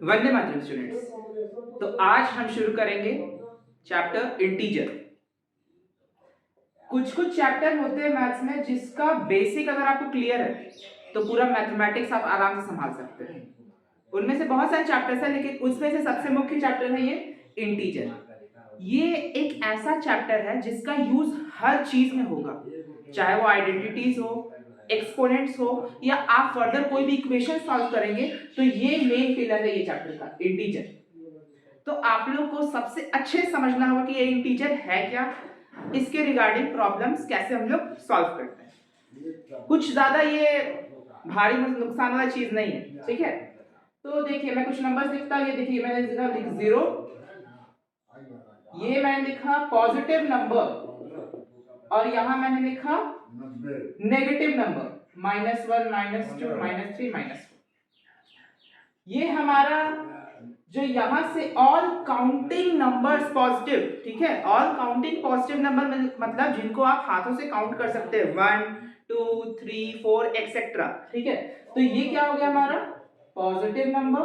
Vande Mataram students. तो आज हम शुरू करेंगे चैप्टर इंटीजर। कुछ कुछ चैप्टर होते हैं मैथ्स में जिसका बेसिक अगर आपको क्लियर है तो पूरा मैथमेटिक्स आप आराम से संभाल सकते हैं। उनमें से बहुत सारे चैप्टर्स हैं, लेकिन उसमें से सबसे मुख्य चैप्टर है ये इंटीजर। ये एक ऐसा चैप्टर है जिसका यूज हर चीज में होगा, चाहे वो आइडेंटिटीज हो, एक्सपोनेंट्स हो, या आप फर्दर कोई भी इक्वेशन सॉल्व करेंगे तो ये मेन पिलर है ये चैप्टर का, इंटीजर। तो आप लोग को सबसे अच्छे समझना होगा कि ये इंटीजर है क्या, इसके रिगार्डिंग प्रॉब्लम्स कैसे हम लोग सॉल्व करते हैं। कुछ ज्यादा ये भारी नुकसान वाला चीज नहीं है, ठीक है। तो देखिए मैं कुछ नंबर्स लिखता हूं। ये देखिए मैंने लिखा 0, ये मैंने लिखा पॉजिटिव नंबर, और यहां मैंने लिखा नेगेटिव नंबर, -1, -2, -3, -4। ये हमारा जो यहां से ऑल काउंटिंग नंबर्स पॉजिटिव, ठीक है, ऑल काउंटिंग पॉजिटिव नंबर मतलब जिनको आप हाथों से काउंट कर सकते हैं, 1, 2, 3, 4 एक्सेट्रा, ठीक है। तो ये क्या हो गया हमारा पॉजिटिव नंबर,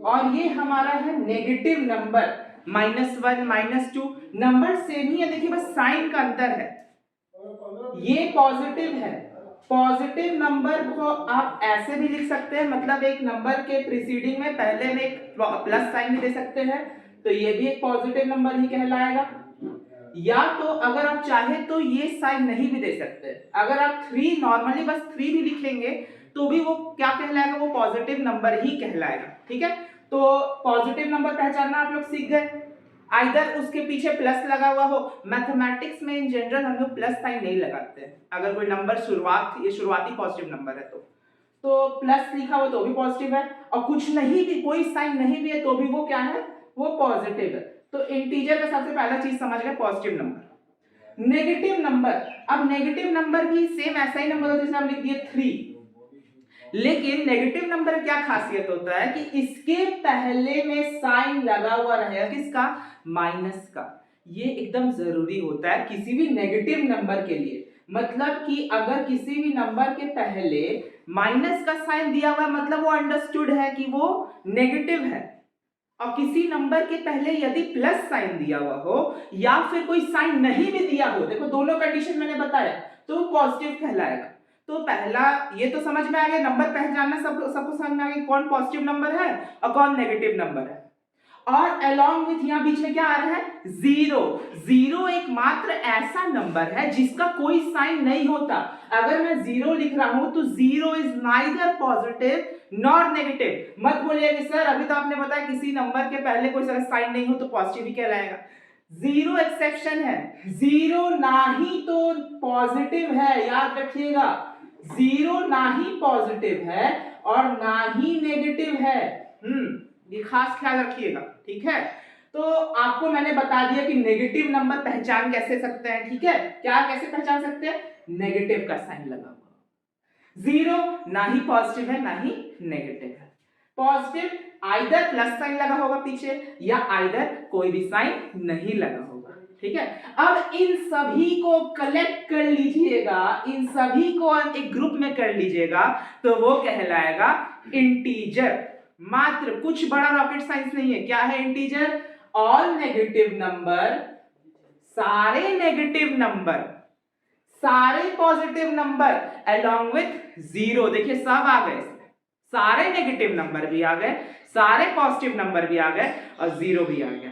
और ये हमारा है नेगेटिव नंबर, -1, -2। नंबर सेम ही है, देखिए बस साइन का अंतर है। ये पॉजिटिव है, पॉजिटिव नंबर को आप ऐसे भी लिख सकते हैं, मतलब एक नंबर के प्रीसीडिंग में पहले में एक प्लस साइन भी दे सकते हैं, तो ये भी एक पॉजिटिव नंबर ही कहलाएगा। या तो अगर आप चाहे तो ये साइन नहीं भी दे सकते, अगर आप 3 नॉर्मली बस 3 भी लिखेंगे तो भी वो क्या कहलाएगा, वो पॉजिटिव नंबर ही कहलाएगा, ठीक है। तो पॉजिटिव नंबर पहचानना आप लोग सीख गए। आइदर उसके पीछे प्लस लगा हुआ हो, मैथमेटिक्स में इन जनरल हम लोग प्लस साइन नहीं लगाते हैं अगर कोई नंबर शुरुआती पॉजिटिव नंबर है तो प्लस लिखा हो तो भी पॉजिटिव है, और कुछ नहीं भी, कोई साइन नहीं भी है तो भी वो क्या है, वो पॉजिटिव है। तो इंटीजर में सबसे पहला चीज समझ गए, पॉजिटिव नंबर। नेगेटिव नंबर, अब नेगेटिव नंबर भी सेम ऐसा ही नंबर होता है जैसे हम लिख दिए 3, लेकिन नेगेटिव नंबर का क्या खासियत होता है कि इसके पहले में साइन लगा हुआ रहेगा, किसका, माइनस का। ये एकदम जरूरी होता है किसी भी नेगेटिव नंबर के लिए, मतलब कि अगर किसी भी नंबर के पहले माइनस का साइन दिया हुआ है मतलब वो अंडरस्टूड है कि वो नेगेटिव है, और किसी नंबर के पहले यदि प्लस साइन दिया हुआ हो या फिर कोई साइन नहीं भी दिया हो, देखो दोनों कंडीशन मैंने बताया, तो पॉजिटिव कहलाएगा। तो पहला ये तो समझ में आ गया, नंबर पहचानना सबको समझ में आ गया कौन पॉजिटिव नंबर है और कौन नेगेटिव नंबर है। और अलोंग विथ यहां बीच में क्या आ रहा है, 0। 0 एकमात्र ऐसा नंबर है जिसका कोई साइन नहीं होता। अगर मैं 0 लिख रहा हूं तो 0 is neither positive not negative. मत बोलिए कि सर अभी तो आपने बताया किसी नंबर के पहले कोई साइन नहीं हो तो पॉजिटिव ही कहलाएगा। 0 एक्सेप्शन है, 0 ना ही तो पॉजिटिव है, याद रखिएगा, 0 ना ही पॉजिटिव है और ना ही नेगेटिव है। ये खास ख्याल रखिएगा, ठीक है। तो आपको मैंने बता दिया कि नेगेटिव नंबर पहचान कैसे सकते हैं, ठीक है। क्या कैसे पहचान सकते हैं, नेगेटिव का साइन लगा हुआ, 0 ना ही पॉजिटिव है ना ही नेगेटिव है। पॉजिटिव आइदर प्लस साइन लगा होगा पीछे, या आइदर कोई भी साइन नहीं लगा होगा, ठीक है। अब इन सभी को कलेक्ट कर लीजिएगा, इन सभी को एक ग्रुप में कर लीजिएगा तो वो कहलाएगा इंटीजर। मात्र कुछ बड़ा रॉकेट साइंस नहीं है। क्या है इंटीजर, ऑल नेगेटिव नंबर, सारे नेगेटिव नंबर, सारे पॉजिटिव नंबर अलोंग विथ 0। देखिए सब आ गए, सारे नेगेटिव नंबर भी आ गए, सारे पॉजिटिव नंबर भी आ गए और 0 भी आ गया,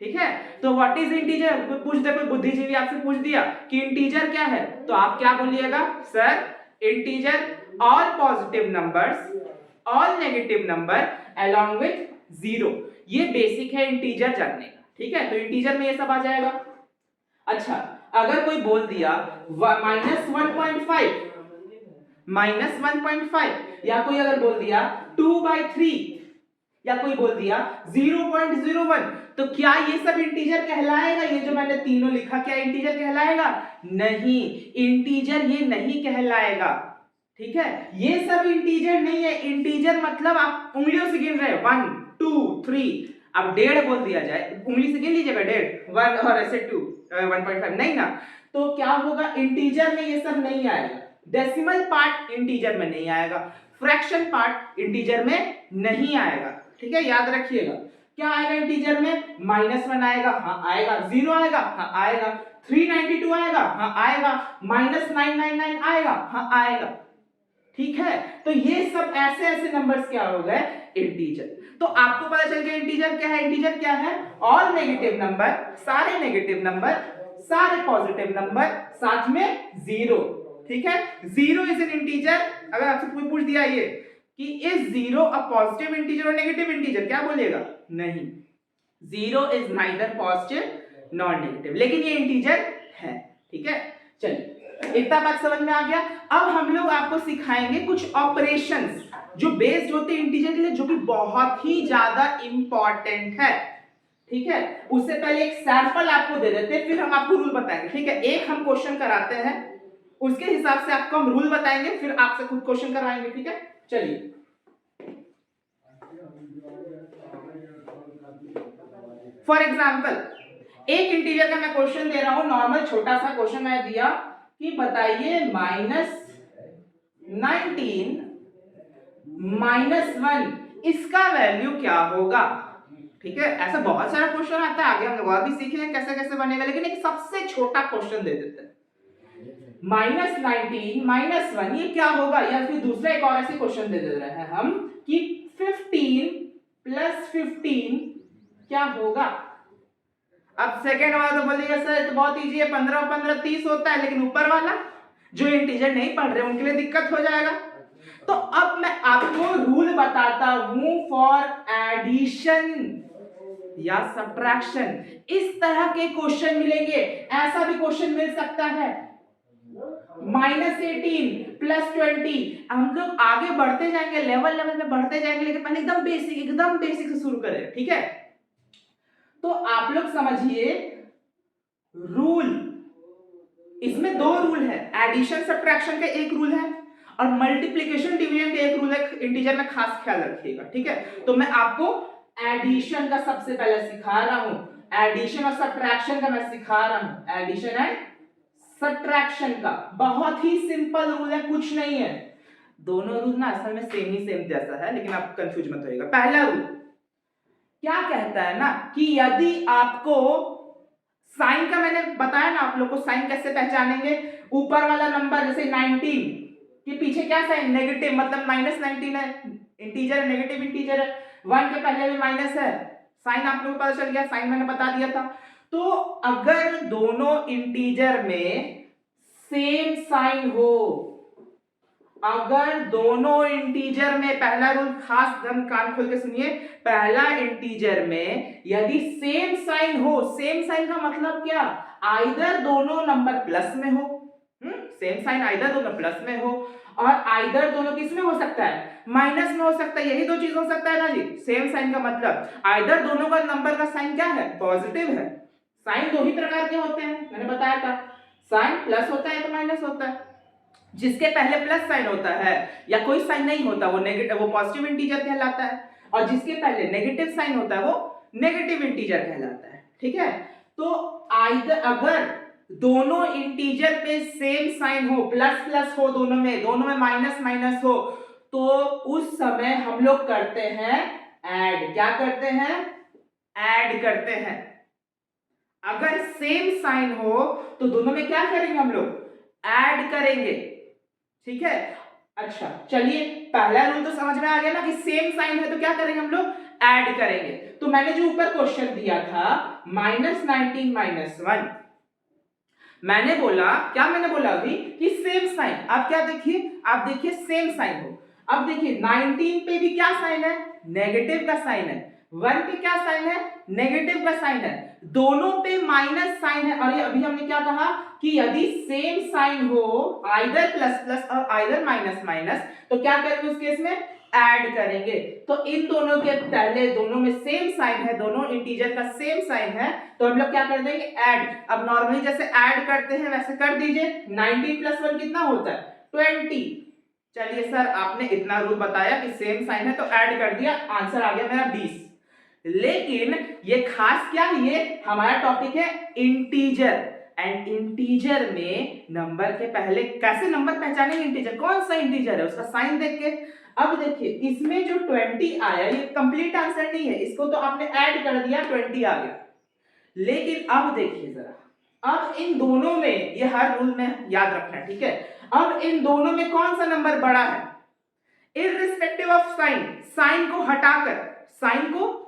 ठीक है। तो व्हाट इज इंटीजर, पूछ दे कोई बुद्धिजीवी आपसे पूछ दिया कि इंटीजर क्या है, तो आप क्या बोलिएगा, sir integer all positive numbers, all negative number along with 0। ये बेसिक है इंटीजर जानने का, ठीक है। तो इंटीजर में ये सब आ जाएगा। अच्छा, अगर कोई बोल दिया -1.5, या कोई अगर बोल दिया 2/3, या कोई बोल दिया 0.01, तो क्या ये सब इंटीजर कहलाएगा, ये जो मैंने तीनों लिखा क्या इंटीजर कहलाएगा, नहीं, इंटीजर ये नहीं कहलाएगा, ठीक है। ये सब इंटीजर नहीं है। इंटीजर मतलब आप उंगलियों से गिन रहे हैं 1 2 3, अब 1.5 बोल दिया जाए, उंगली से गिन लीजिएगा 1.5, 1 और ऐसे 2, 1.5 नहीं ना, तो क्या होगा, इंटीजर में ये सब नहीं आएगा, डेसिमल पार्ट इंटीजर में नहीं आएगा, फ्रैक्शन पार्ट इंटीजर में नहीं आएगा, ठीक है, याद रखिएगा। क्या आएगा इंटीजर में, -1 आएगा, हाँ आएगा, 0 आएगा, हाँ आएगा, 392 आएगा, हाँ आएगा, -999 आएगा, हाँ आएगा, ठीक है। तो ये सब ऐसे ऐसे नंबर्स क्या हो गए, इंटीजर। तो आपको पता चल गया इंटीजर क्या है, इंटीजर क्या है, ऑल नेगेटिव नंबर, सारे नेगेटिव नंबर, सारे पॉजिटिव नंबर, साथ में 0, ठीक है। 0 इज एन इंटीजर। अगर आपसे कोई पूछ दिया ये कि इज 0 अ पॉजिटिव इंटीजर और नेगेटिव इंटीजर, क्या बोलिएगा, नहीं, 0 is neither positive nor negative, लेकिन ये इंटीजर है, ठीक है। चलिए, इतना बात समझ में आ गया। अब हम लोग आपको सिखाएंगे कुछ ऑपरेशंस जो बेस्ड होते हैं इंटीजर के लिए, जो कि बहुत ही ज्यादा इंपॉर्टेंट है, ठीक है। उससे पहले एक सैंपल आपको दे देते हैं, फिर हम आपको रूल बताएंगे, ठीक है। एक हम क्वेश्चन कराते हैं, उसके हिसाब से आपको हम रूल बताएंगे, फिर आपसे खुद क्वेश्चन करवाएंगे, ठीक है। चलिए, फॉर एग्जाम्पल एक इंटीजर का मैं क्वेश्चन दे रहा हूं, नॉर्मल छोटा सा क्वेश्चन मैं दिया कि बताइए -19 -1 इसका वैल्यू क्या होगा, ठीक है। ऐसा बहुत सारा क्वेश्चन आता है, आगे हम लोग और भी सीखेंगे कैसे कैसे बनेगा, लेकिन एक सबसे छोटा क्वेश्चन दे देते हैं, -19 -1 ये क्या होगा, या फिर दूसरा एक और ऐसे क्वेश्चन दे रहे हैं हम कि 15 + 15 क्या होगा। अब सेकंड वाला तो बोलिएगा सर तो बहुत इजी है, 15 और 15 30 होता है, लेकिन ऊपर वाला जो इंटीजर नहीं पढ़ रहे उनके लिए दिक्कत हो जाएगा। तो अब मैं आपको रूल बताता हूं फॉर एडिशन या सब्ट्रैक्शन। इस तरह के क्वेश्चन मिलेंगे, ऐसा भी क्वेश्चन मिल सकता है, -18 + 20। हम लोग आगे बढ़ते जाएंगे, लेवल लेवल में बढ़ते जाएंगे, लेकिन पहले एकदम बेसिक से शुरू करें, ठीक है। तो आप लोग समझिए रूल, इसमें 2 रूल है, एडिशन सब्ट्रैक्शन का एक रूल है और मल्टीप्लिकेशन डिवीजन का एक रूल है, इंटीजर में खास ख्याल रखिएगा, ठीक है। तो मैं आपको एडिशन का सबसे पहले सिखा रहा हूं, एडिशन और सब्ट्रैक्शन का मैं सिखा रहा हूं, एडिशन एंड सब्ट्रैक्शन का बहुत ही सिंपल रूल है, कुछ नहीं है। दोनों रूल ना असल में सेम जैसा है, लेकिन आप कंफ्यूज मत होइएगा। पहला रूल क्या कहता है ना कि यदि आपको साइन का, मैंने बताया ना आप लोग को साइन कैसे पहचानेंगे, ऊपर वाला नंबर जैसे 19 के पीछे क्या साइन, नेगेटिव, मतलब -19 है, इंटीजर है, नेगेटिव इंटीजर है, 1 के पहले भी माइनस है, साइन आप लोगों को पता चल गया, साइन मैंने बता दिया था। तो अगर दोनों इंटीजर में सेम साइन हो, अगर दोनों इंटीजर में, पहला रूल खास धन कान खोल के सुनिए, पहला इंटीजर में यदि सेम साइन हो, सेम साइन का मतलब क्या, आइदर दोनों नंबर प्लस में हो, सेम साइन आइदर दोनों प्लस में हो, और आइदर दोनों किस में हो सकता है, माइनस में हो सकता है, यही 2 चीज हो सकता है ना जी। सेम साइन का मतलब आइदर दोनों का नंबर का साइन क्या है, पॉजिटिव है। साइन 2 ही प्रकार के होते हैं, मैंने बताया था, साइन प्लस होता है तो माइनस होता है, जिसके पहले प्लस साइन होता है या कोई साइन नहीं होता वो नेगेटिव, वो पॉजिटिव इंटीजर कहलाता है, और जिसके पहले नेगेटिव साइन होता है वो नेगेटिव इंटीजर कहलाता है, ठीक है। तो अगर दोनों इंटीजर पे सेम साइन हो, प्लस प्लस हो, दोनों में माइनस माइनस हो, तो उस समय हम लोग करते हैं ऐड। क्या करते हैं, ऐड करते हैं। अगर सेम साइन हो तो दोनों में क्या करेंगे हम लोग, ऐड करेंगे, ठीक है। अच्छा चलिए, पहला रूल तो समझ में आ गया ना कि सेम साइन है तो क्या करेंगे हम लोग, ऐड करेंगे। तो मैंने जो ऊपर क्वेश्चन दिया था -19 -1, मैंने बोला, क्या मैंने बोला अभी कि सेम साइन, आप क्या देखिए, आप देखिए सेम साइन हो। अब देखिए 19 पे भी क्या साइन है, नेगेटिव का साइन है, 1 पे क्या साइन है, नेगेटिव का साइन है, दोनों पे माइनस साइन है। और ये अभी हमने क्या कहा कि यदि सेम साइन हो, आइदर प्लस प्लस और आइदर माइनस माइनस, तो क्या करेंगे उस केस में, ऐड करेंगे। तो इन दोनों के पहले, दोनों में सेम साइन है, दोनों इंटीजर का सेम साइन है, तो हम लोग क्या कर देंगे, ऐड। अब नॉर्मली जैसे ऐड करते हैं वैसे कर दीजिए, 19 + 1 कितना होता है, 20। चलिए सर आपने इतना रूल बताया कि सेम साइन है तो ऐड कर दिया, आंसर आ गया मेरा 20। लेकिन ये खास क्या है, ये हमारा टॉपिक है इंटीजर, एंड इंटीजर में नंबर के पहले कैसे नंबर पहचानेंगे? इंटीजर कौन सा इंटीजर है उसका साइन देख के। अब देखिए इसमें जो 20 आया ये कंप्लीट आंसर नहीं है, इसको तो आपने ऐड कर दिया 20 आ गया। लेकिन अब देखिए जरा, अब इन दोनों में, ये हर रूल में याद रखना है, ठीक है। अब इन दोनों में कौन सा नंबर बड़ा है? इररिस्पेक्टिव ऑफ साइन, साइन को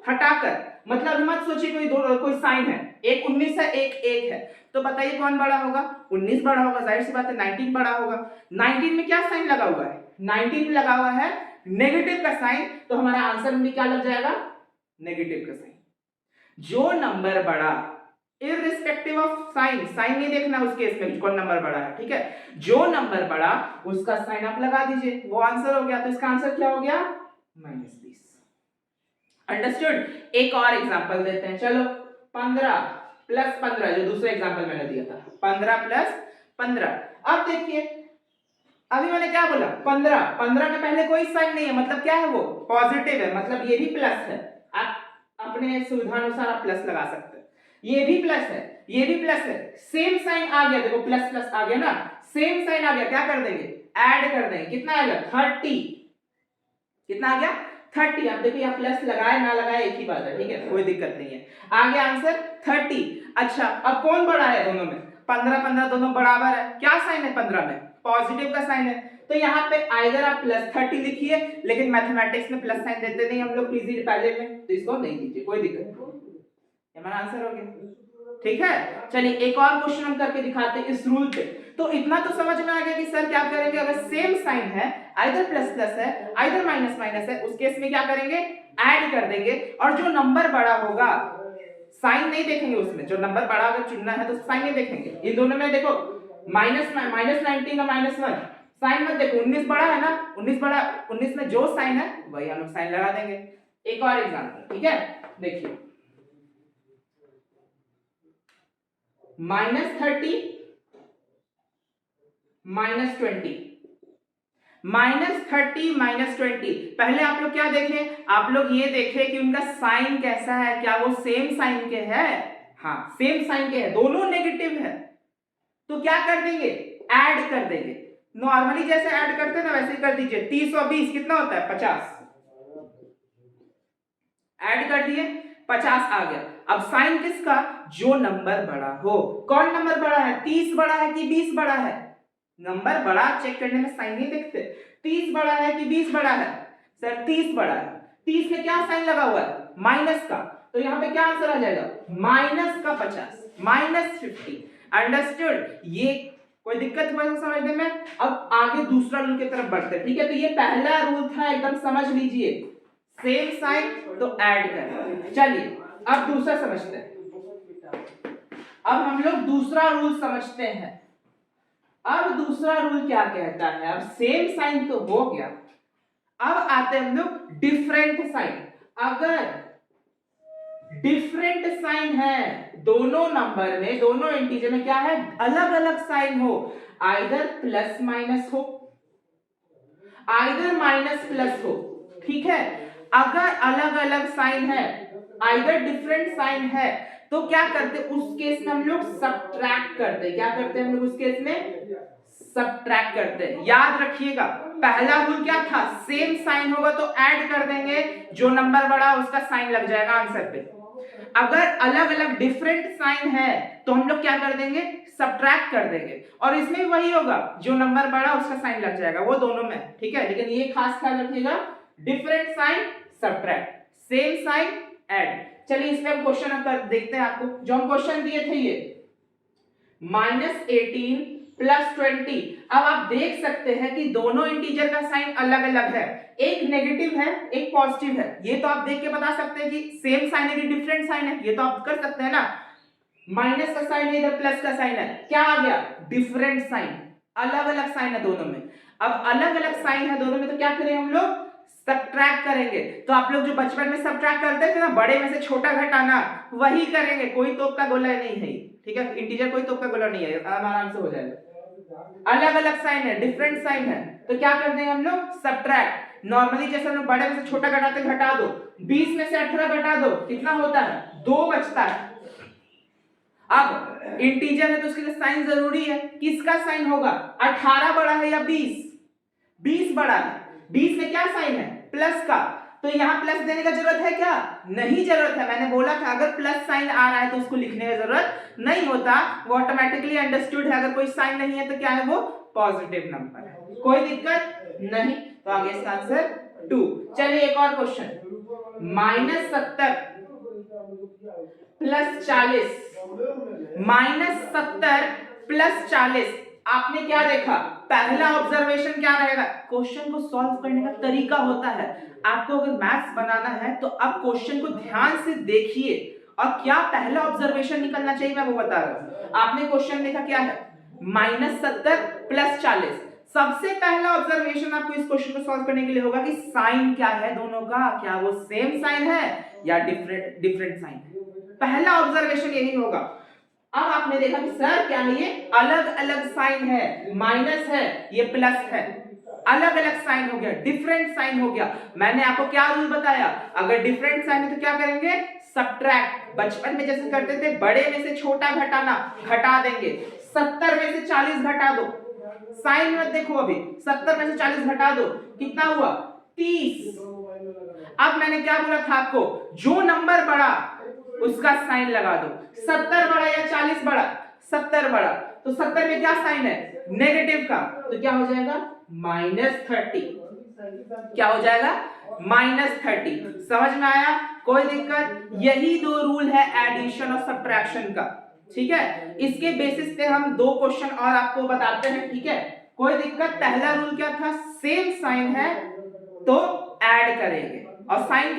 हटाकर मतलब मत सोचिए कोई साइन है, एक 19 है एक 1 है, तो बताइए कौन बड़ा होगा? 19 बड़ा होगा, जाहिर सी बात है 19 बड़ा होगा। 19 में क्या साइन लगा हुआ है? 19 में लगा हुआ है नेगेटिव का साइन, तो हमारा आंसर में भी क्या लग जाएगा? नेगेटिव का साइन। जो नंबर बड़ा, इररिस्पेक्टिव ऑफ साइन, साइन नहीं देखना उस केस में कौन नंबर बड़ा है, ठीक है। जो नंबर बड़ा उसका साइन आप लगा दीजिए, वो आंसर हो गया। तो इसका आंसर क्या हो गया? -20। अंडरस्टूड? एक और एग्जांपल देते हैं, चलो। 15 + 15, जो दूसरा एग्जांपल मैंने दिया था, 15 + 15। अब देखिए अभी मैंने क्या बोला? 15 के पहले कोई साइन नहीं है, मतलब क्या है? वो पॉजिटिव है, मतलब ये भी प्लस है। आप अपने सुविधानुसार आप प्लस लगा सकते हैं। ये भी प्लस है, ये भी प्लस है, सेम साइन आ गया, देखो प्लस प्लस आ गया ना, सेम साइन आ गया, क्या कर देंगे? ऐड कर देंगे। कितना आएगा? 30। कितना आ गया? 30। अब देखिए आप प्लस लगाए ना लगाए एक ही बात है, ठीक है, कोई दिक्कत नहीं है। आ गया आंसर 30। अच्छा अब कौन बड़ा है दोनों में? 15 दोनों बराबर है। क्या साइन है 15 में? पॉजिटिव का साइन है। तो यहाँ पे आइदर आप +30 लिखिए, लेकिन मैथमेटिक्स में प्लस साइन देते नहीं हम लोग पीजी पहले में, तो इसको नहीं दीजिए, कोई दिक्कत नहीं। हमारा आंसर हो गया, ठीक है। चलिए एक और क्वेश्चन हम करके दिखाते हैं इस रूल पे। तो इतना तो समझ में आ गया कि सर क्या करेंगे, अगर सेम साइन है, आइदर प्लस प्लस है आइदर माइनस माइनस है, उस केस में क्या करेंगे? ऐड कर देंगे, और जो नंबर बड़ा होगा साइन नहीं देखेंगे उसमें, जो नंबर बड़ा अगर चुनना है तो साइन नहीं देखेंगे। इन दोनों में देखो -19 का -1 साइन मत देखो, 19 बड़ा है ना, 19 में जो साइन है वही हम लोग साइन लगा देंगे। एक और एग्जांपल, ठीक है, देखिए -30 -20 -30 -20। पहले आप लोग क्या देखें? आप लोग ये देखें कि उनका साइन कैसा है, क्या वो सेम साइन के है? हाँ सेम साइन के है, दोनों नेगेटिव है, तो क्या कर देंगे? ऐड कर देंगे। नॉर्मली जैसे ऐड करते हैं ना वैसे ही कर दीजिए। 30 और 20 कितना होता है? 50। ऐड कर दिए, 50 आ गया। अब साइन किसका? जो नंबर बड़ा हो। कौन नंबर बड़ा है? 30 बड़ा है कि 20 बड़ा है? नंबर बड़ा चेक करने में साइन नहीं देखते। 30 बड़ा है कि 20 बड़ा है? सर 30 बड़ा है। 30 में क्या साइन लगा हुआ है? माइनस का, तो यहाँ पे क्या आंसर आ जाएगा? -50 -50। अंडरस्टूड? ये कोई दिक्कत हुआ समझने में? अब आगे दूसरा रूल की तरफ बढ़ते हैं, ठीक है। तो ये पहला रूल था, एकदम समझ लीजिए, सेम साइन तो ऐड कर। चलिए अब दूसरा समझते हैं। अब हम लोग दूसरा रूल समझते हैं। अब दूसरा रूल क्या कहता है? अब सेम साइन तो हो गया, अब आते हैं हम लोग डिफरेंट साइन। अगर डिफरेंट साइन है, दोनों नंबर में, दोनों इंटीजर में क्या है? अलग अलग साइन हो, आइदर प्लस माइनस हो, आइदर माइनस प्लस हो, ठीक है। अगर अलग अलग साइन है, आइदर डिफरेंट साइन है, तो क्या करते? उस केस में हम लोग सब्ट्रैक्ट करते। क्या करते हैं हम लोग उस केस में? सब्ट्रैक्ट करते हैं। याद रखिएगा पहला रूल क्या था? सेम साइन होगा तो ऐड कर देंगे, जो नंबर बड़ा उसका साइन लग जाएगा आंसर पे। अगर अलग अलग डिफरेंट साइन है तो हम लोग क्या कर देंगे? सब्ट्रैक्ट कर देंगे, और इसमें भी वही होगा, जो नंबर बड़ा उसका साइन लग जाएगा, वो दोनों में, ठीक है। लेकिन ये खास ख्याल रखिएगा, different sign subtract, same sign add. चलिए इसमें हम क्वेश्चन कर देखते हैं। आपको जो हम क्वेश्चन दिए थे ये -18 + 20। अब आप देख सकते हैं कि दोनों इंटीजर का साइन अलग अलग है, एक नेगेटिव है एक पॉजिटिव है। ये तो आप देख के बता सकते हैं कि सेम साइन है कि डिफरेंट साइन है, ये तो आप कर सकते हैं ना। माइनस का साइन है, इधर प्लस का साइन है, क्या आ गया? डिफरेंट साइन, अलग अलग साइन है दोनों में। अब अलग अलग साइन है दोनों में, तो क्या करें हम लोग? सब्ट्रैक्ट करेंगे। तो आप लोग जो बचपन में सब्ट्रैक्ट करते थे ना, बड़े में से छोटा घटाना, वही करेंगे। कोई तोप का गोला नहीं है, ठीक है, इंटीजर कोई तोप का गोला नहीं है, आराम से हो जाएगा। अलग अलग साइन है, डिफरेंट साइन है, तो क्या कर देंगे हम लोग? सब्ट्रैक्ट। नॉर्मली जैसे हम लोग बड़े में से छोटा घटाते, घटा दो, 20 में से 18 घटा दो, कितना होता है? 2 बचता है। अब इंटीजर है तो उसके लिए साइन जरूरी है। किसका साइन होगा? 18 बड़ा है या 20? 20 बड़ा है। 20 में क्या साइन है? प्लस का। तो यहाँ प्लस देने का जरूरत है क्या? नहीं जरूरत है। मैंने बोला था अगर प्लस साइन आ रहा है तो उसको लिखने का जरूरत नहीं होता, वो ऑटोमेटिकली अंडरस्टूड है। अगर कोई साइन नहीं है तो क्या है? वो पॉजिटिव नंबर है। कोई दिक्कत नहीं। तो आगे इसका आंसर 2। चलिए एक और क्वेश्चन। -70 plus 40, -70 plus 40। आपने क्या देखा? पहला ऑब्जर्वेशन क्या रहेगा? क्वेश्चन को सॉल्व करने का तरीका होता है। आपको अगर मैथ्स बनाना है तो आप क्वेश्चन को ध्यान से देखिए और क्या पहला ऑब्जर्वेशन निकलना चाहिए मैं वो बता रहा हूं। आपने क्वेश्चन देखा क्या है? -70 प्लस 40। सबसे पहला ऑब्जर्वेशन आपको इस क्वेश्चन को सॉल्व करने के लिए होगा कि साइन क्या है दोनों का, क्या वो सेम साइन है या डिफरेंट साइन है। पहला ऑब्जर्वेशन यही होगा। अब आपने देखा कि सर क्या है ये? अलग अलग साइन है, माइनस है, ये प्लस है। अलग अलग साइन हो गया, डिफरेंट साइन हो गया। मैंने आपको क्या रूल बताया? अगर डिफरेंट साइन है तो क्या करेंगे? सब्ट्रैक्ट। बचपन में जैसे करते थे, बड़े में से छोटा घटाना, घटा देंगे। 70 में से 40 घटा दो। साइन मत देखो अभी। 70 में से 40 घटा दो, कितना हुआ? 30। अब मैंने क्या बोला था आपको? जो नंबर बड़ा उसका साइन लगा दो। 70 बड़ा या 40 बड़ा? 70 बड़ा। तो 70 में क्या साइन है? नेगेटिव का। तो क्या हो जाएगा? -30। क्या हो जाएगा? -30। समझ में आया? कोई दिक्कत? यही दो रूल है एडिशन और सब्ट्रैक्शन का। ठीक है, इसके बेसिस पे हम दो क्वेश्चन और आपको बताते हैं। ठीक है, कोई दिक्कत? पहला रूल क्या था? सेम साइन है तो ऐड करेंगे, और साइन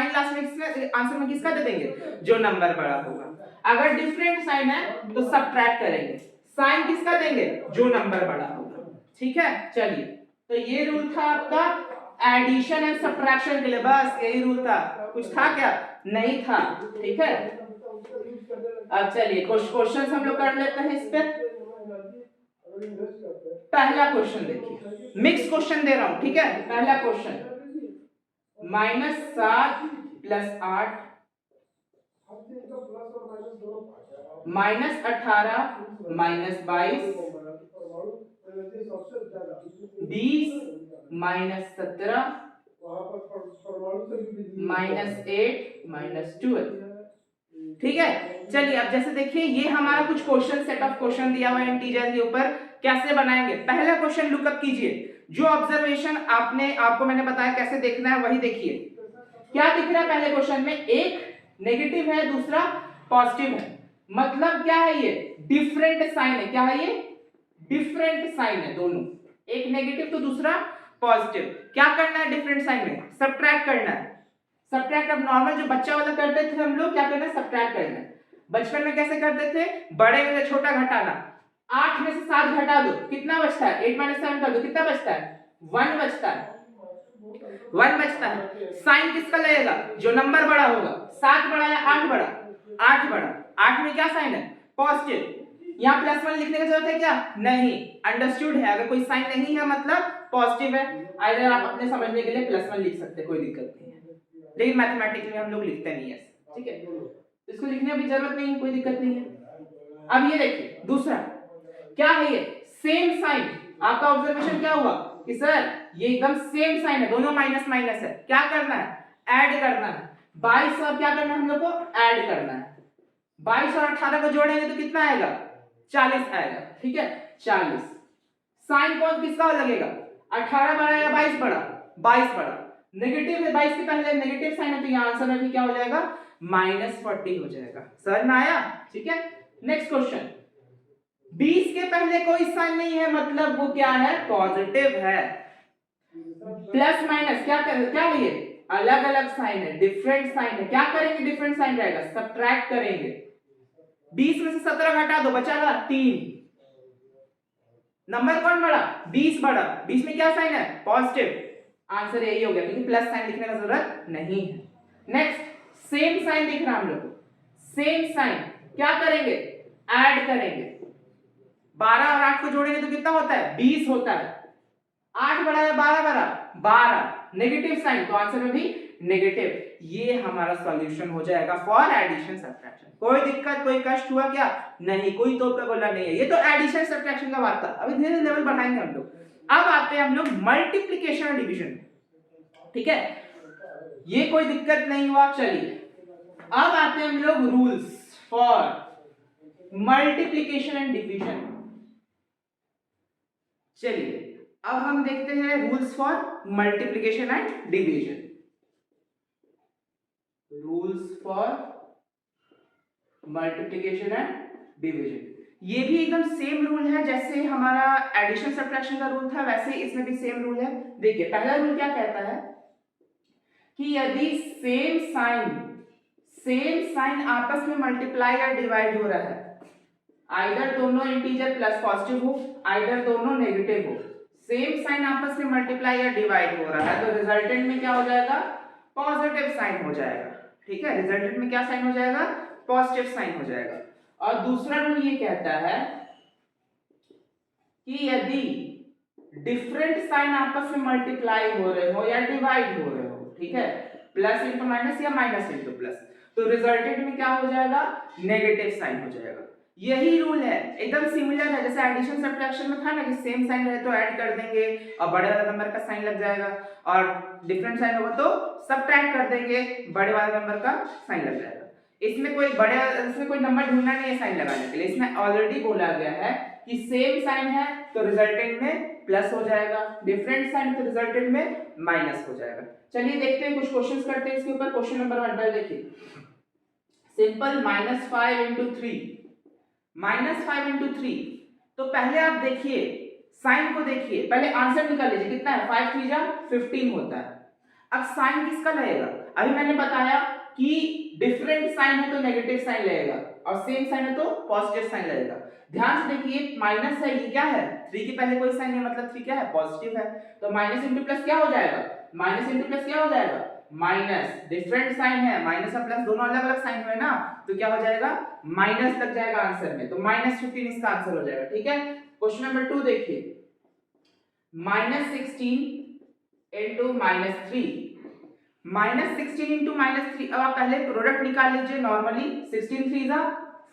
लास्ट में आंसर में किसका दे देंगे? जो नंबर बड़ा होगा। अगर डिफरेंट साइन है तो सब्ट्रैक्ट करेंगे। साइन किसका देंगे? जो नंबर बड़ा होगा। ठीक है, चलिए तो ये रूल था आपका एडिशन एंड सब्ट्रैक्शन के लिए। बस यही रूल था। कुछ था क्या? नहीं था। ठीक है, अब चलिए क्वेश्चन हम लोग कर लेते हैं इस पे। पहला क्वेश्चन देखिए, मिक्स क्वेश्चन दे रहा हूं। ठीक है, पहला क्वेश्चन -7 प्लस 8, -18 -22, 20 -17, -8 -12। ठीक है, चलिए अब जैसे देखिए ये हमारा कुछ क्वेश्चन, सेट ऑफ क्वेश्चन दिया हुआ है इंटीजर के ऊपर। कैसे बनाएंगे? पहला क्वेश्चन लुकअप कीजिए। जो ऑब्जर्वेशन आपको मैंने बताया कैसे देखना है वही देखिए। क्या दिख रहा है पहले क्वेश्चन में? एक नेगेटिव है, दूसरा पॉजिटिव है। मतलब क्या है ये? डिफरेंट साइन है। क्या है ये? डिफरेंट साइन है दोनों, एक नेगेटिव तो दूसरा पॉजिटिव। क्या करना है डिफरेंट साइन में? सब्ट्रैक्ट करना है। सब्ट्रैक्ट अब नॉर्मल जो बच्चा वाला करते थे हम लोग, क्या करना है? सब्ट्रैक्ट करना है। बचपन में कैसे करते थे? बड़े में से छोटा घटाना। 8 में से 7 घटा दो, कितना बचता है? 8 - 7 कर दो, कितना बचता है? 1 बचता है। 1 बचता है। साइन किसका लगेगा? जो नंबर बड़ा होगा। 7 बड़ा या 8 बड़ा? 8 बड़ा। 8 में क्या साइन है? पॉजिटिव। यहाँ +1 लिखने की जरूरत है क्या? नहीं, अंडरस्टूड है। अगर कोई साइन नहीं है मतलब पॉजिटिव है। आइदर आप अपने समझने के लिए +1 लिख सकते हैं, कोई दिक्कत नहीं है, लेकिन मैथमेटिक्स में हम लोग लिखते नहीं है। ठीक है, इसको लिखने की जरूरत नहीं है, कोई दिक्कत नहीं है। अब ये देखिए दूसरा क्या है? ये सेम साइन। आपका ऑब्जर्वेशन क्या हुआ कि सर ये एकदम सेम साइन है, दोनों माइनस माइनस है। क्या करना है? ऐड करना है। 22 और क्या करना है हम लोग को? ऐड करना है। 22 और 18 को जोड़ेंगे तो कितना आएगा? 40 आएगा। ठीक है, 40। साइन कौन किसका लगेगा? 18 बड़ा या 22 बड़ा? 22 बड़ा। नेगेटिव है, 22 के पहले नेगेटिव साइन है तो यहाँ आंसर में भी क्या हो जाएगा? -40 हो जाएगा। समझ में आया? ठीक है, नेक्स्ट क्वेश्चन। 20 के पहले कोई साइन नहीं है मतलब वो क्या है? पॉजिटिव है। प्लस माइनस क्या है ये? अलग अलग साइन है, डिफरेंट साइन है। क्या करेंगे? डिफरेंट साइन रहेगा, सब्ट्रैक्ट करेंगे। 20 में से 17 घटा दो, बचागा 3। नंबर कौन बड़ा? 20 बड़ा। 20 में क्या साइन है? पॉजिटिव। आंसर यही हो गया, क्योंकि प्लस साइन लिखने का जरूरत नहीं है। नेक्स्ट सेम साइन दिख रहा है हम लोग को। सेम साइन क्या करेंगे? ऐड करेंगे। 12 और 8 को जोड़ेंगे तो कितना होता है? 20 होता है। 8 बड़ा या 12 बड़ा? 12। नेगेटिव साइन तो आंसर में भी नेगेटिव, ये हमारा सॉल्यूशन हो जाएगा फॉर एडिशन सब्ट्रैक्शन। कोई दिक्कत, कोई कष्ट हुआ क्या? नहीं, कोई तो का गोला नहीं है। ये तो एडिशन सब्ट्रैक्शन का बात था। अभी धीरे धीरे लेवल बढ़ाएंगे हम लोग। अब आते हैं हम लोग मल्टीप्लिकेशन और डिवीजन। ठीक है, ये कोई दिक्कत नहीं हुआ। चलिए अब आते हैं हम लोग rules for multiplication and division. चलिए अब हम देखते हैं rules for multiplication and division. Rules for multiplication and division, ये भी एकदम सेम रूल है जैसे हमारा एडिशन सब्ट्रैक्शन का रूल था, वैसे इसमें भी सेम रूल है। देखिए पहला रूल क्या कहता है कि यदि सेम साइन आपस में मल्टीप्लाई या डिवाइड हो रहा है, आइदर दोनों इंटीजर प्लस पॉजिटिव हो, आइदर दोनों नेगेटिव हो, सेम साइन आपस में मल्टीप्लाई या डिवाइड हो रहा है, तो रिजल्टेंट में क्या हो जाएगा? पॉजिटिव साइन हो जाएगा। ठीक है, रिजल्टेंट में क्या साइन हो जाएगा? पॉजिटिव साइन हो जाएगा। और दूसरा रूल ये कहता है कि यदि डिफरेंट साइन आपस में मल्टीप्लाई हो रहे हो या डिवाइड हो रहे हो, ठीक है, प्लस इंटू माइनस या माइनस इंटू प्लस, तो रिजल्टेंट में क्या हो जाएगा? नेगेटिव साइन हो जाएगा। यही रूल है, एकदम सिमिलर है जैसे एडिशन सब्ट्रैक्शन में था ना कि सेम साइन रहे तो ऐड कर देंगे और बड़े वाले नंबर का साइन लग जाएगा, और डिफरेंट साइन होगा तो सब्ट्रैक्ट कर देंगे, बड़े वाले नंबर का साइन लग जाएगा। इसमें कोई नंबर ढूंढना नहीं है साइन लगाने के लिए, इसमें ऑलरेडी बोला गया है कि सेम साइन है तो रिजल्टेंट में प्लस हो जाएगा, डिफरेंट साइन तो रिजल्टेंट में माइनस हो जाएगा। चलिए देखते हैं, कुछ क्वेश्चंस करते हैं इसके ऊपर। क्वेश्चन नंबर 1 पर देखिए, सिंपल -5 इंटू 3, -5 इंटू 3। तो पहले आप देखिए साइन को, देखिए पहले आंसर निकाल लीजिए, कितना है? 5 3 जा 15 होता है। अब साइन किसका लगेगा? अभी मैंने बताया कि डिफरेंट साइन है तो नेगेटिव साइन लगेगा और सेम साइन है तो पॉजिटिव साइन लगेगा। ध्यान से देखिए, माइनस है, ये क्या है? 3 के पहले कोई साइन नहीं, मतलब 3 क्या है? पॉजिटिव है। तो माइनस इंटू प्लस क्या हो जाएगा? माइनस इंटू प्लस क्या हो जाएगा? माइनस। डिफरेंट साइन है, माइनस और प्लस दोनों अलग अलग साइन हुए ना, तो क्या हो जाएगा? माइनस लग जाएगा आंसर में, तो -15 इसका आंसर हो जाएगा। ठीक है, क्वेश्चन नंबर 2 देखिए, -16 इंटू -3, -16 इंटू -3। अब आप पहले प्रोडक्ट निकाल लीजिए नॉर्मली, 16 3 जा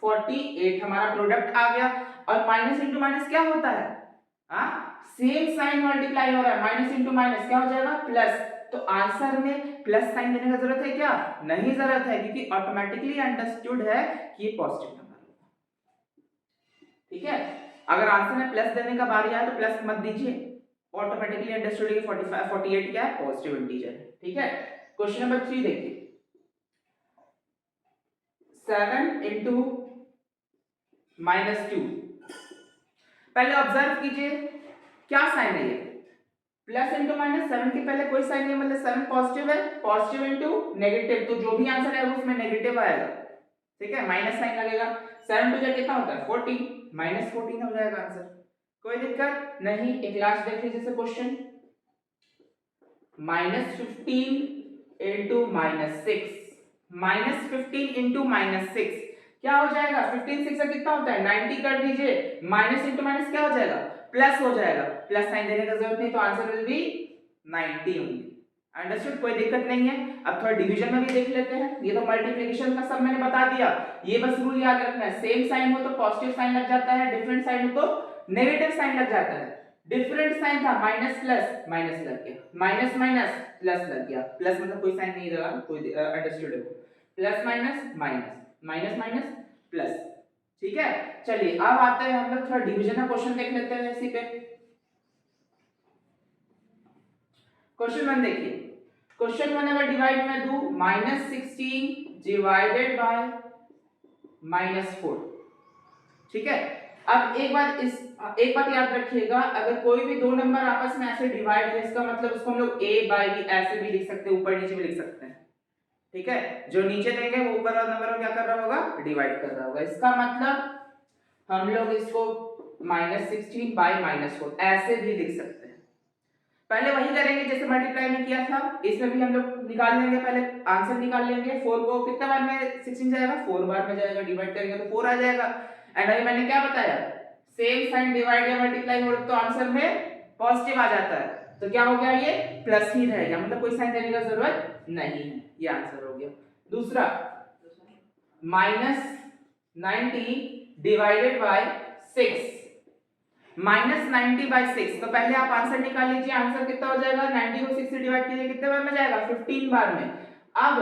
48 हमारा प्रोडक्ट आ गया। और माइनस इंटू माइनस क्या होता है? सेम साइन मल्टीप्लाई हो रहा है, माइनस इंटू माइनस क्या हो जाएगा? प्लस। तो आंसर में प्लस साइन देने का जरूरत है क्या? नहीं जरूरत है, क्योंकि ऑटोमेटिकली अंडरस्टूड है कि ये पॉजिटिव नंबर है। ठीक है, अगर आंसर में प्लस देने का बारी आए तो प्लस मत दीजिए, ऑटोमेटिकली अंडरस्टूड है कि 45 48 क्या है? पॉजिटिव इंटीजर है। ठीक है, क्वेश्चन नंबर 3 देखिए, 7 इंटू -2। पहले ऑब्जर्व कीजिए क्या साइन है ये? प्लस इंटू माइनस, 7 के पहले कोई साइन नहीं, मतलब 7 पॉजिटिव है, पॉजिटिव इंटू नेगेटिव, तो जो भी आंसर है उसमें नेगेटिव आएगा। ठीक है, माइनस साइन लगेगा। 7 टू जा कितना होता है? 14, -14 हो जाएगा आंसर। कोई दिक्कत नहीं। एक लास्ट देख लीजिए जैसे क्वेश्चन, -15 इंटू -6, -15 इंटू -6 क्या हो जाएगा? 15 6 से कितना होता है? 90 कर दीजिए, माइनस इंटू माइनस क्या हो जाएगा? प्लस हो जाएगा। प्लस साइन देने का जरूरत नहीं, तो answer will be 90 only. Understood, कोई दिक्कत नहीं है। अब थोड़ा डिवीजन में भी देख लेते हैं। ये तो मल्टीप्लिकेशन का सब मैंने बता दिया, ये बस रूल याद रखना है, सेम साइन हो तो पॉजिटिव साइन लग जाता है, डिफरेंट साइन हो तो नेगेटिव साइन लग जाता है। डिफरेंट साइन था, माइनस प्लस माइनस लग गया, माइनस माइनस प्लस लग गया, प्लस मतलब कोई साइन नहीं लगा, कोई अंडरस्टूड है, plus minus minus, minus minus plus. ठीक है, चलिए अब आते हैं हम लोग थोड़ा डिवीजन का क्वेश्चन देख लेते हैं इसी पे। क्वेश्चन 1 देखिए, क्वेश्चन 1 अगर डिवाइड में दूं, -16 डिवाइडेड बाय -4। ठीक है, अब एक बात याद रखिएगा, अगर कोई भी दो नंबर आपस में ऐसे डिवाइड है, इसका मतलब उसको हम लोग a बाय b ऐसे भी लिख सकते हैं, ऊपर नीचे भी लिख सकते हैं। ठीक है, जो नीचे देंगे वो ऊपर वाला नंबर को क्या कर रहा होगा? डिवाइड कर रहा होगा। इसका मतलब हम लोग इसको -16 बाय -4 ऐसे भी लिख सकते हैं। पहले वही करेंगे जैसे मल्टीप्लाई में किया था, इसमें भी हम लोग निकाल लेंगे, पहले आंसर निकाल लेंगे। 4 को कितना बार में 16 जाएगा? 4 बार में जाएगा, डिवाइड करेंगे तो 4 आ जाएगा। एंड अभी मैंने क्या बताया? सेम साइन डिवाइड या मल्टीप्लाई हो तो आंसर में पॉजिटिव आ जाता है, तो क्या हो गया, ये प्लस ही रहेगा, मतलब कोई साइन देने का जरूरत नहीं है। ये आंसर हो गया। दूसरा -90 डिवाइडेड बाय 6, -90/6। तो पहले आप आंसर निकाल लीजिए। आंसर कितना हो जाएगा, 90 को 6 से डिवाइड कीजिए, कितने बार में जाएगा, 15 बार में। अब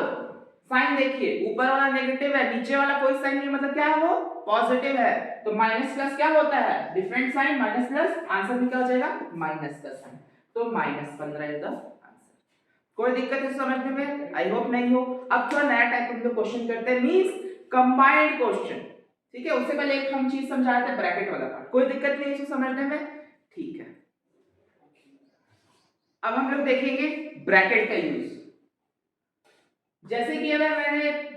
साइन देखिए, ऊपर वाला नेगेटिव है, नीचे वाला कोई साइन नहीं, मतलब क्या है, वो पॉजिटिव है। तो माइनस प्लस क्या होता है, different sign, minus plus, answer में क्या हो जाएगा, माइनस का साइन। तो -15 इज द आंसर। कोई दिक्कत है समझने में, आई होप नहीं हो। अब थोड़ा नया टाइप का क्वेश्चन करते हैं, मींस कंबाइंड क्वेश्चन। ठीक है, उससे पहले एक हम चीज समझा रहे थे, ब्रैकेट वाला पार्ट। कोई दिक्कत नहीं इसको समझने में, ठीक है। अब हम लोग देखेंगे ब्रैकेट का यूज। जैसे कि अगर मैं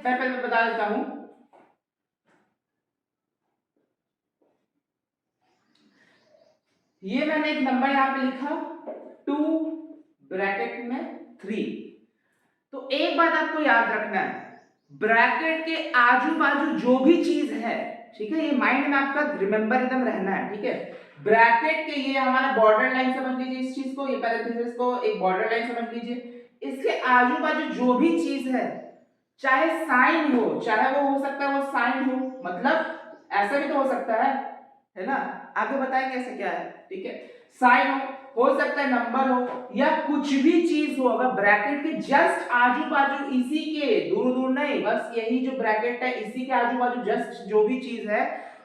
पहले बता देता हूं, ये मैंने एक नंबर यहां पे लिखा 2 ब्रैकेट में 3। तो एक बात आपको याद रखना है, ब्रैकेट के आजू बाजू जो भी चीज है, ठीक है, ये माइंड में आपका रिमेंबर एकदम रहना है, ठीक है। ब्रैकेट के ये हमारा बॉर्डर लाइन समझ लीजिए, इस चीज को, ये पैरेंथेसिस को एक बॉर्डर लाइन समझ लीजिए। इसके आजू बाजू जो भी चीज है, चाहे साइन हो, चाहे वो हो सकता है वो साइन हो, मतलब ऐसा भी तो हो सकता है ना। आगे बताएं कैसे क्या है, ठीक है। साइन हो सकता है नंबर हो, या कुछ भी चीज हो, अगर ब्रैकेट के जस्ट आजू बाजू, इसी के दूर दूर नहीं, बस यही जो ब्रैकेट है इसी के आजू बाजू जस्ट जो भी चीज है,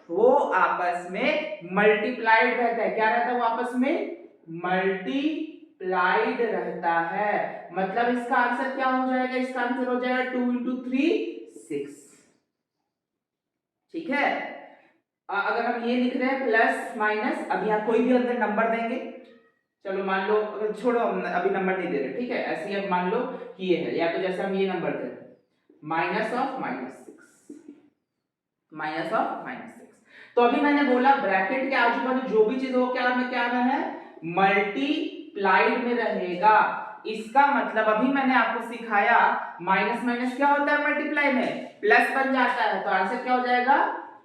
वो आपस में मल्टीप्लाइड रहता है। क्या रहता है वो आपस में, मल्टीप्लाइड रहता है। मतलब इसका आंसर क्या हो जाएगा, इसका आंसर हो जाएगा 2 × 3 6। ठीक है। अगर हम ये लिख रहे हैं प्लस माइनस, अभी आप कोई भी अंदर नंबर देंगे, चलो मान लो, छोड़ो हम अभी नंबर नहीं दे रहे, ठीक है, ऐसे ही अब मान लो कि ये है, या तो जैसे हम ये नंबर दे रहे हैं -6, -6। तो अभी मैंने बोला ब्रैकेट के आजू बाजू जो भी चीज हो, क्या है, मल्टीप्लाइड में रहेगा। इसका मतलब अभी मैंने आपको सिखाया, माइनस माइनस क्या होता है मल्टीप्लाई में, प्लस बन जाता है। तो आंसर क्या हो जाएगा,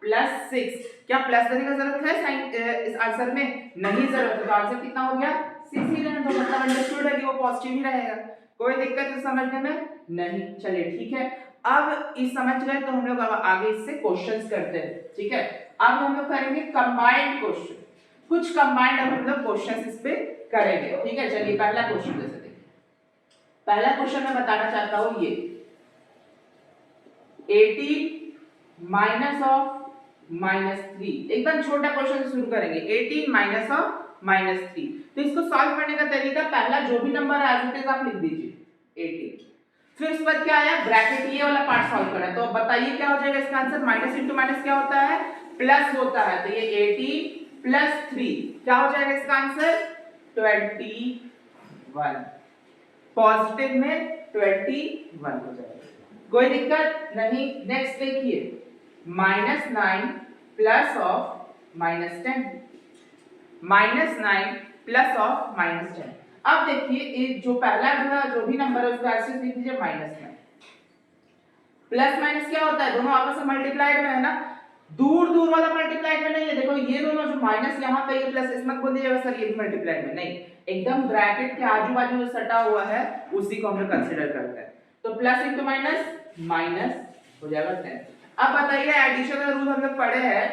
+6। क्या प्लस देने का जरूरत है साइन इस आंसर में, नहीं जरूरत है। तो आंसर कितना हो गया, 6 ही रहने दो, मतलब अंडरस्टूड है कि वो पॉजिटिव ही रहेगा। कोई दिक्कत है समझने में, नहीं, चलिए ठीक है। अब इस समझ गए तो हम लोग अब आगे इससे क्वेश्चंस करते हैं, ठीक है। अब हम लोग करेंगे कंबाइंड क्वेश्चन, कुछ कंबाइंड हम लोग क्वेश्चंस इस पे करेंगे, ठीक है। चलिए पहला क्वेश्चन जैसे देखिए, पहला क्वेश्चन मैं बताना चाहता हूं, ये 18 माइनस ऑफ -3, एकदम छोटा क्वेश्चन शुरू करेंगे। 18 माइनस ऑफ -3, तो इसको सॉल्व करने का तरीका, पहला जो भी नंबर है एज इट इज आप लिख दीजिए 18। फिर उसके बाद क्या आया, ब्रैकेट ये वाला पार्ट सॉल्व करना है। तो बताइए क्या हो जाएगा इसका आंसर, माइनस इंटू माइनस क्या होता है, प्लस होता है। तो ये 18 + 3 क्या हो जाएगा इसका आंसर, 21। पॉजिटिव में 21 हो जाएगा, कोई दिक्कत नहीं। नेक्स्ट देखिए, -9 प्लस ऑफ -10, -9 प्लस ऑफ -10। अब देखिए जो पहला जो भी नंबर है उसको ऐसे लिख दीजिए -9। प्लस माइनस क्या होता है, दोनों आपस में मल्टीप्लाइड में है ना, दूर दूर वाला मल्टीप्लाइड में नहीं है। देखो ये दोनों जो माइनस यहाँ पे, ये प्लस, इसमें बोल दीजिएगा सर ये मल्टीप्लाइड में नहीं, एकदम ब्रैकेट के आजू बाजू जो सटा हुआ है उसी को हम लोग कंसीडर करते हैं। तो प्लस इंटू माइनस, माइनस हो जाएगा 10। अब बताइए एडिशन का रूल हम लोग पढ़े हैं,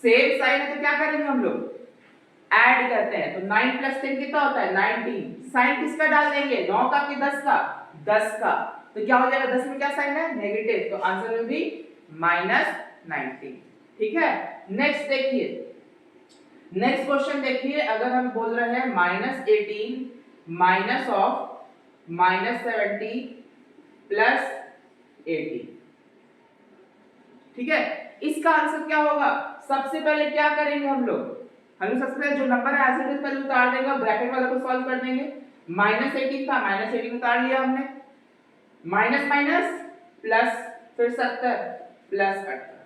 सेम साइन है तो क्या करेंगे हम लोग, ऐड करते हैं। तो 9 + 10 कितना होता है, 19। साइन किसका डाल देंगे, 9 का कि 10 का, 10 का। तो क्या हो जाएगा, 10 में क्या साइन है, नेगेटिव, तो आंसर विल बी -19। ठीक है। नेक्स्ट देखिए, नेक्स्ट क्वेश्चन देखिए, अगर हम बोल रहे हैं -18 माइनस ऑफ -70 प्लस 80, ठीक है, इसका आंसर क्या होगा। सबसे पहले क्या करेंगे हम लोग सबसे पहले जो नंबर है एज इट इज पहले उतार देंगे और ब्रैकेट वाले को सॉल्व कर देंगे। -18 था, -18 उतार लिया हमने, माइनस माइनस प्लस, फिर 70 प्लस 18,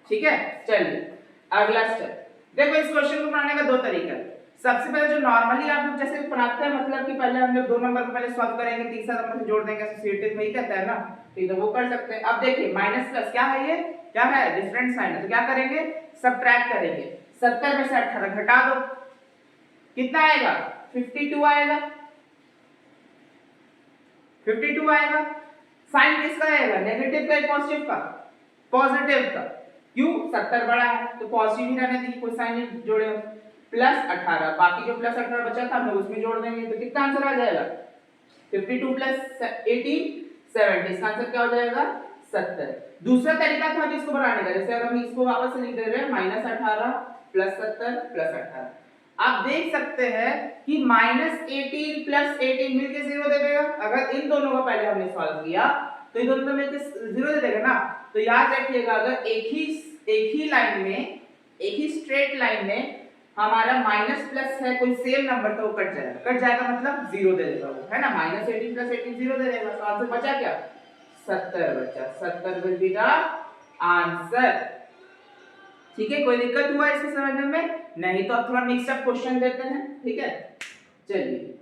ठीक है। चलिए अगला स्टेप देखो, इस क्वेश्चन को बनाने का दो तरीका है। सबसे पहले जो नॉर्मली आप लोग जैसे बनाते हैं, मतलब कि पहले हम लोग दो नंबर को पहले सॉल्व करेंगे, तीसरा नंबर से जोड़ देंगे, एसोसिएटिव में ही कहता है ना, तो इधर वो कर सकते हैं। अब देखिए माइनस प्लस क्या है, ये क्या है, डिफरेंट साइन है, तो क्या करेंगे, सबट्रैक्ट करेंगे। 70 में से 18 घटा दो, कितना आएगा 52 आएगा, 52 आएगा। साइन किसका आएगा नेगेटिव का या पॉजिटिव का, पॉजिटिव का, क्यों 70 बड़ा है तो पॉजिटिव ही रहने दीजिए, कोई साइन नहीं जोड़े, प्लस 18, बाकी जो प्लस 18 बचा था हम लोग उसमें जोड़ देंगे, तो कितना आंसर आ जाएगा 52 प्लस 18 70, इसका आंसर क्या हो जाएगा 70। दूसरा तरीका था इसको बढ़ाने का, जैसे अगर हम इसको वापस से लिख दे रहे हैं -18 प्लस 70 प्लस 18, आप देख सकते हैं कि -18 प्लस 18 मिलके 0 दे देगा। अगर इन दोनों को पहले हमने सॉल्व किया तो ये दोनों मिलके 0 दे देगा ना, तो याद रखिएगा अगर एक ही लाइन में, एक ही स्ट्रेट लाइन में हमारा माइनस प्लस है कोई सेम नंबर तो वो कट जाएगा मतलब 0 दे देगा वो, है ना, -18 प्लस 18 0 दे देगा, तो आंसर बचा क्या 70 बचा, 70 विल बी द आंसर। ठीक है, कोई दिक्कत हुआ इसको समझने में? नहीं तो अब थोड़ा मिक्स अप क्वेश्चन देते हैं, ठीक है। चलिए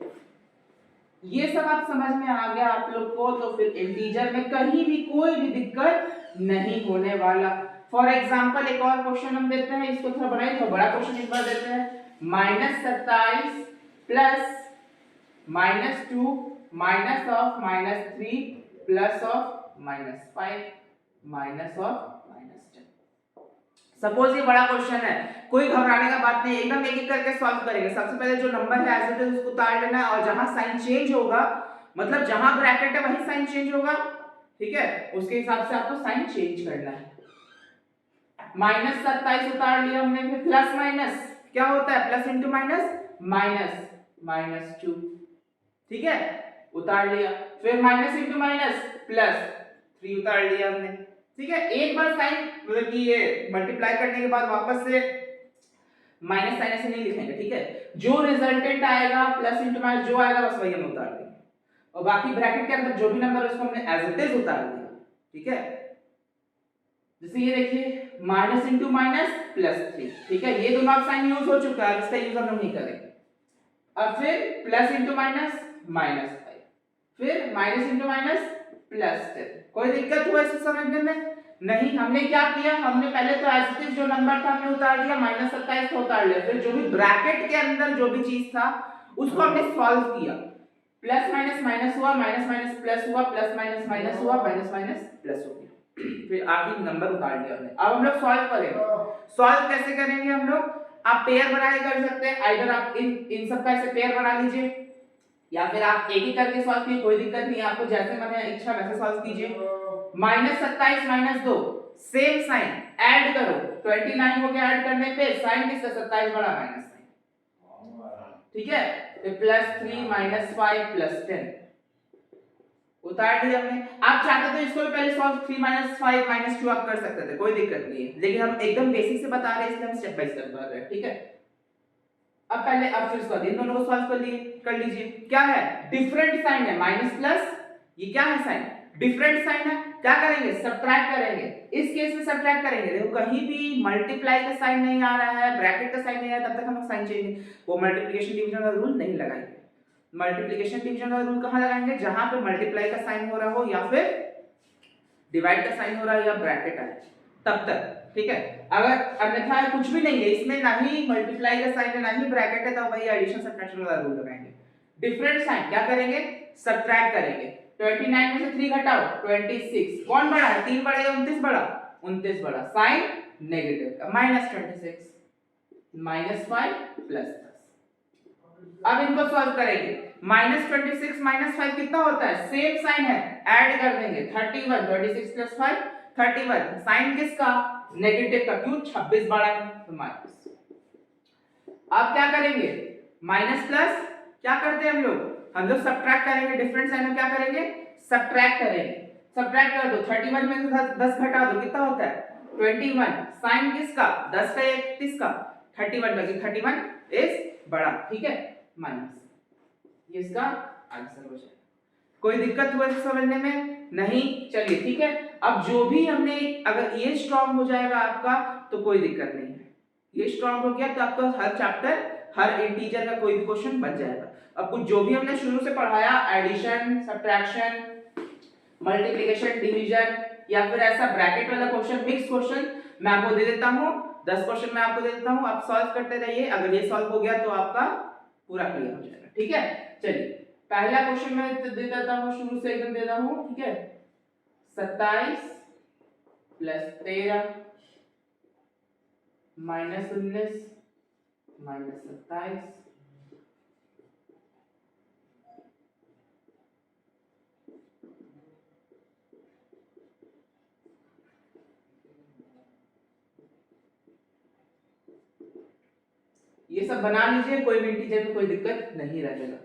ये सब आप समझ में आ गया आप लोग को, तो फिर इंटीजर में कहीं भी कोई भी दिक्कत नहीं होने वाला। फॉर एग्जांपल एक और क्वेश्चन हम देते हैं, इसको थोड़ा बनाइए, थोड़ा बड़ा क्वेश्चन एक बार देते हैं। -27 plus -2 minus of -3 plus of -5 minus of -10। Suppose ये बड़ा क्वेश्चन है, कोई घबराने का बात नहीं, एकदम एक एक करके सॉल्व करेंगे। सबसे पहले जो नंबर है एज इट इज उसको उतार लेना है, और जहां साइन चेंज होगा मतलब जहां ब्रैकेट है वहीं साइन चेंज होगा, ठीक है, उसके हिसाब से आपको साइन चेंज करना है। -27 उतार लिया हमने, फिर प्लस माइनस क्या होता है, प्लस इंटू माइनस माइनस -2, ठीक है, उतार लिया, फिर माइनस इंटू माइनस प्लस 3 उतार लिया हमने, ठीक है। एक बार साइन मतलब कि ये मल्टीप्लाई करने के बाद वापस से माइनस साइन ऐसे नहीं लिखेंगे, ठीक है, जो रिजल्टेंट आएगा प्लस इंटू माइनस जो आएगा बस वही हम उतार देंगे, और बाकी ब्रैकेट के अंदर जो भी नंबर है उसको हमने एज इट इज उतार दिया, ठीक है। जैसे ये देखिए माइनस इंटू माइनस प्लस 3, ठीक है, ये दोनों आप साइन यूज हो चुका है, इसका यूज हम लोग नहीं करेंगे। अब फिर प्लस इंटू माइनस -5, फिर माइनस इंटू माइनस प्लस 10। कोई दिक्कत हुआ इसे समझने में? नहीं। हमने क्या किया, हमने पहले तो एज इट इज जो नंबर था हमने उतार दिया, -27 को उतार लिया, फिर जो भी ब्रैकेट के अंदर जो भी चीज था उसको हमने सॉल्व किया, प्लस माइनस माइनस हुआ, माइनस माइनस प्लस हुआ, प्लस माइनस माइनस हुआ, माइनस माइनस प्लस हो गया, फिर आगे नंबर उतार लिया हमने। अब हम लोग सॉल्व करेंगे। सॉल्व कैसे करेंगे हम लोग? आप पेयर बना के कर सकते हैं, आइदर आप इन सब का ऐसे पेयर बना लीजिए, या फिर आप एक ही करके सॉल्व कीजिए, कोई दिक्कत नहीं, आपको जैसे मन है इच्छा वैसे सॉल्व कीजिए। -27 -2 सेम साइन, ऐड करो, 29 हो गया, ऐड करने पे साइन किसका 27 बड़ा माइनस साइन, ठीक है, तो +3 -5 +10 उतार दिया हमने। आप चाहते तो इसको पहले सॉल्व 3 -5 -2 आप कर सकते थे, कोई दिक्कत नहीं है, लेकिन हम एकदम बेसिक से बता रहे हैं इसलिए हम स्टेप बाय स्टेप कर रहे हैं, ठीक है। अब पहले अब फिर इसको इन दोनों को सॉल्व कर लीजिए। क्या है, डिफरेंट साइन है, माइनस प्लस, ये क्या है साइन, डिफरेंट साइन है, क्या करेंगे सब्ट्रैक्ट करेंगे। इस केस में सब्ट्रैक्ट करेंगे, देखो कहीं भी मल्टीप्लाई का साइन नहीं आ रहा है, ब्रैकेट का साइन नहीं आ रहा, तब तक हम साइन चेंज, वो मल्टीप्लिकेशन डिवीजन का रूल नहीं लगाएंगे। मल्टीप्लिकेशन डिवीजन का रूल कहां लगाएंगे, जहां पे मल्टीप्लाई का साइन हो रहा हो, या फिर डिवाइड का साइन हो रहा है, या ब्रैकेट है, तब तक, ठीक है। अगर अन्यथा कुछ भी नहीं है इसमें, ना ही मल्टीप्लाई का साइन है ना ही ब्रैकेट है, तब वही एडिशन सब्ट्रैक्शन वाला रूल लगाएंगे। डिफरेंट साइन क्या करेंगे, सब्ट्रैक्ट करेंगे। 29 में से 3 घटाओ 26, कौन बड़ा है, 3 बड़ा या 29 बड़ा, 29 बड़ा, साइन नेगेटिव का, -26 -5 +10। अब इनको सॉल्व करेंगे, -26 -5 कितना होता है, सेम साइन है, ऐड कर देंगे, 31 26 + 5 31, साइन किसका, नेगेटिव का, क्यों 26 बड़ा है तो माइनस। अब क्या करेंगे, माइनस प्लस, क्या करते हैं हम लोग सब्ट्रैक्ट करेंगे, डिफरेंट साइन में क्या करेंगे, सब्ट्रैक्ट करेंगे। सब्ट्रैक्ट कर दो, 31 में से 10 घटा दो, कितना होता है 21, साइन किसका 10 का या 31 का, 31 का, 31 इज बड़ा, ठीक है, माइनस, ये इसका आंसर हो जाएगा। कोई दिक्कत हुआ इसे समझने में? नहीं। चलिए ठीक है, अब जो भी हमने, अगर ये स्ट्रांग हो जाएगा आपका तो कोई दिक्कत नहीं है, ये स्ट्रांग हो गया तो आपका हर चैप्टर, हर इंटीजर का कोई भी क्वेश्चन बन जाएगा। अब कुछ जो भी हमने शुरू से पढ़ाया, एडिशन, सब्ट्रैक्शन, मल्टीप्लिकेशन, डिवीजन, या फिर ऐसा ब्रैकेट वाला क्वेश्चन, मिक्स क्वेश्चन मैं आपको दे देता हूं, 10 क्वेश्चन मैं आपको दे देता हूं, आप सॉल्व करते रहिए। अगर ये सॉल्व हो गया तो आपका पूरा क्लियर हो जाएगा। ठीक है, चलिए पहला क्वेश्चन मैं दे देता हूँ, शुरू से एकदम दे रहा हूँ। ठीक है, 27 प्लस 13 माइनस 19 माइनस 27, ये सब बना लीजिए, कोई भी इंटीजर में कोई दिक्कत नहीं रहेगा।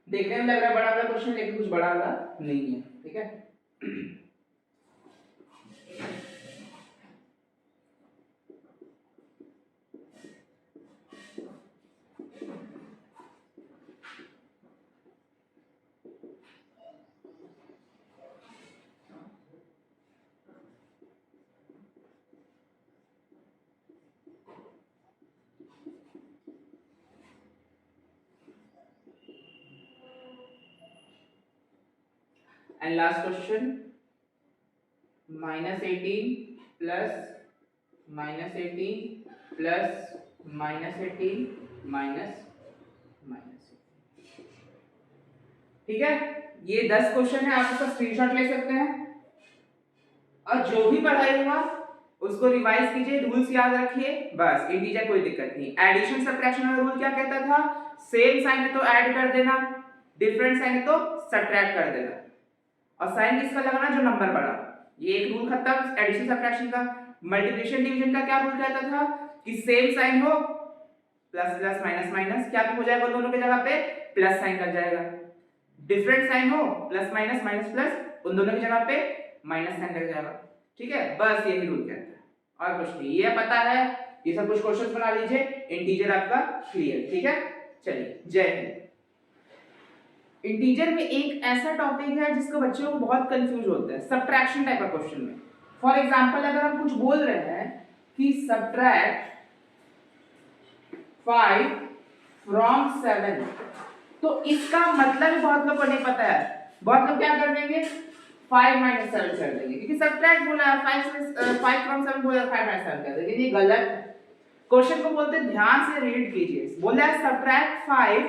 देखने में लग रहा है बड़ा वाला क्वेश्चन, लेकिन कुछ बड़ा वाला नहीं है। ठीक है, and last question -18 plus -18 plus -18 minus minus. ठीक है, ये 10 क्वेश्चन है, आप इसका स्क्रीनशॉट ले सकते हैं और जो भी पढ़ाई हुआ उसको रिवाइज कीजिए, रूल्स याद रखिए, बस। इंटीजर कोई दिक्कत नहीं। एडिशन सब्ट्रैक्शन वाला रूल क्या कहता था? सेम साइन है तो ऐड कर देना, डिफरेंट साइन है तो सब्ट्रैक्ट कर देना, और साइन किसका लगाना? जो नंबर बड़ा। ये एक रूल खत्म एडिशन सब्ट्रैक्शन का। मल्टीप्लिकेशन डिवीजन का क्या रूल कहता था? कि सेम साइन हो, प्लस प्लस माइनस माइनस, क्या हो जाएगा दोनों की जगह पे? प्लस साइन लग जाएगा। डिफरेंट साइन हो, प्लस माइनस माइनस प्लस, उन दोनों की जगह पे माइनस साइन लग जाएगा। ठीक है, बस यही रूल कहता है, और कुछ नहीं। ये पता है, ये सब कुछ क्वेश्चंस बना लीजिए, इंटीजर आपका क्लियर। ठीक है, चलिए, जय हिंद। इंटीजर में एक ऐसा टॉपिक है जिसको बच्चों को बहुत कंफ्यूज होता है, सब्ट्रैक्शन टाइप का क्वेश्चन में। फॉर एग्जांपल, अगर हम कुछ बोल रहे हैं कि सब्ट्रैक्ट 5 फ्रॉम 7, तो इसका मतलब बहुत लोग को नहीं पता है। बहुत लोग क्या कर देंगे? 5 - 7 कर देंगे, क्योंकि सब्ट्रैक्ट बोला है, 5 फ्रॉम 7 बोला है, 5 - 7 कर देंगे। ये गलत है। क्वेश्चन को बोलते ध्यान से रीड कीजिए। बोला है सब्ट्रैक्ट 5